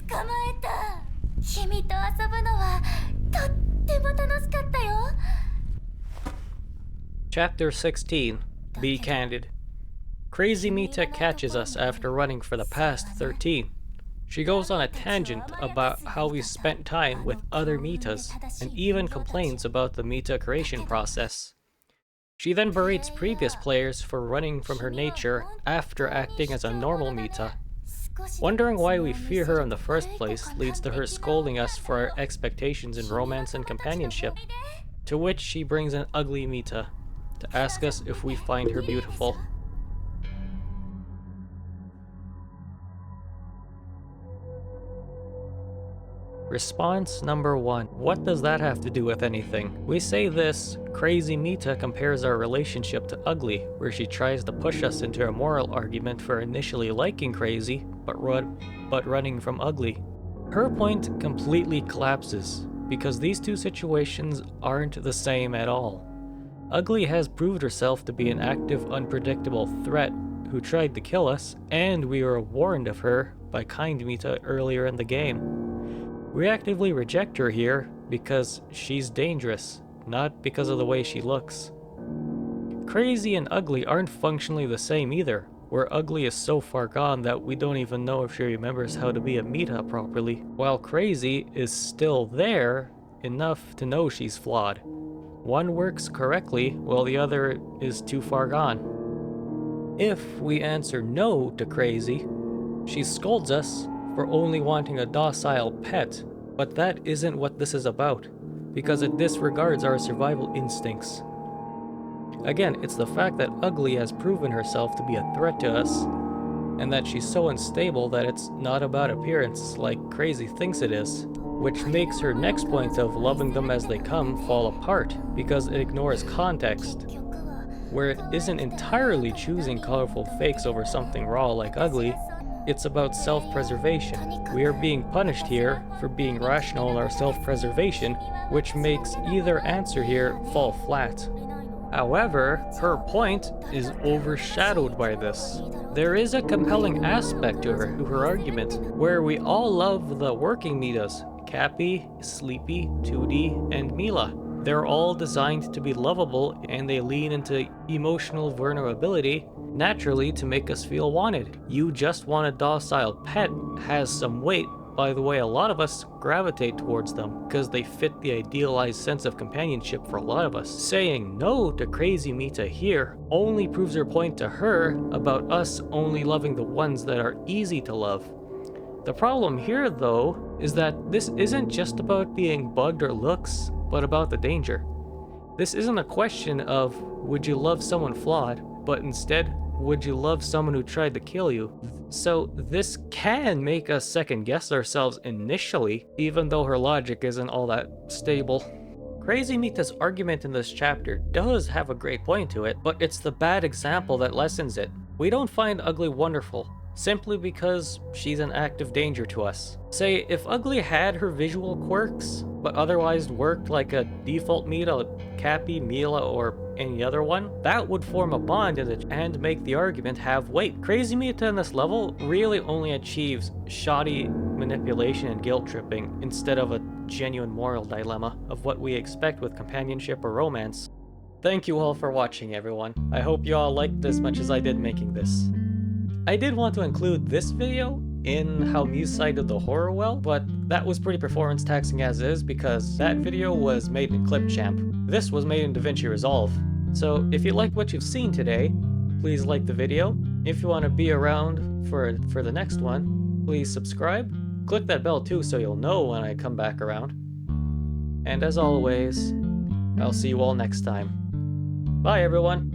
捕まえた。君と遊ぶのはとっても楽しかったよ。 Chapter 16. Be Candid. Crazy Mita catches us after running for the past 13. She goes on a tangent about how we spent time with other Mitas, and even complains about the Mita creation process. She then berates previous players for running from her nature after acting as a normal Mita. Wondering why we fear her in the first place leads to her scolding us for our expectations in romance and companionship, to which she brings an ugly Mita to ask us if we find her beautiful. Response number 1. What does that have to do with anything? We say this, Crazy Mita compares our relationship to Ugly, where she tries to push us into a moral argument for initially liking Crazy, but running from Ugly. Her point completely collapses, because these two situations aren't the same at all. Ugly has proved herself to be an active, unpredictable threat who tried to kill us, and we were warned of her by Kind Mita earlier in the game. We actively reject her here because she's dangerous, not because of the way she looks. Crazy and Ugly aren't functionally the same either, where Ugly is so far gone that we don't even know if she remembers how to be a Mita properly, while Crazy is still there enough to know she's flawed. One works correctly while the other is too far gone. If we answer no to Crazy, she scolds us for only wanting a docile pet, but that isn't what this is about, because it disregards our survival instincts. Again, it's the fact that Ugly has proven herself to be a threat to us, and that she's so unstable that it's not about appearance like Crazy thinks it is, which makes her next point of loving them as they come fall apart, because it ignores context, where it isn't entirely choosing colorful fakes over something raw like Ugly. It's about self-preservation. We are being punished here for being rational in our self-preservation, which makes either answer here fall flat. However, her point is overshadowed by this. There is a compelling aspect to her argument, where we all love the working Mitas, Cappy, Sleepy, Tootie, and Mila. They're all designed to be lovable, and they lean into emotional vulnerability naturally to make us feel wanted. You Just Want a Docile Pet has some weight by the way a lot of us gravitate towards them, because they fit the idealized sense of companionship for a lot of us. Saying no to Crazy Mita here only proves her point to her about us only loving the ones that are easy to love. The problem here, though, is that this isn't just about being bugged or looks, but about the danger. This isn't a question of would you love someone flawed, but instead, would you love someone who tried to kill you? So this can make us second guess ourselves initially, even though her logic isn't all that stable. Crazy Mita's argument in this chapter does have a great point to it, but it's the bad example that lessens it. We don't find Ugly wonderful, simply because she's an active danger to us. Say, if Ugly had her visual quirks, but otherwise worked like a default Mita, Cappy, Mila, or any other one, that would form a bond and make the argument have weight. Crazy Mita in this level really only achieves shoddy manipulation and guilt tripping instead of a genuine moral dilemma of what we expect with companionship or romance. Thank you all for watching, everyone. I hope you all liked as much as I did making this. I did want to include this video in how Miside did the horror well, but that was pretty performance taxing as is because that video was made in Clipchamp. This was made in Davinci Resolve. So if you liked what you've seen today, please like the video. If you want to be around for the next one, please subscribe. Click that bell too so you'll know when I come back around. And as always, I'll see you all next time. Bye everyone!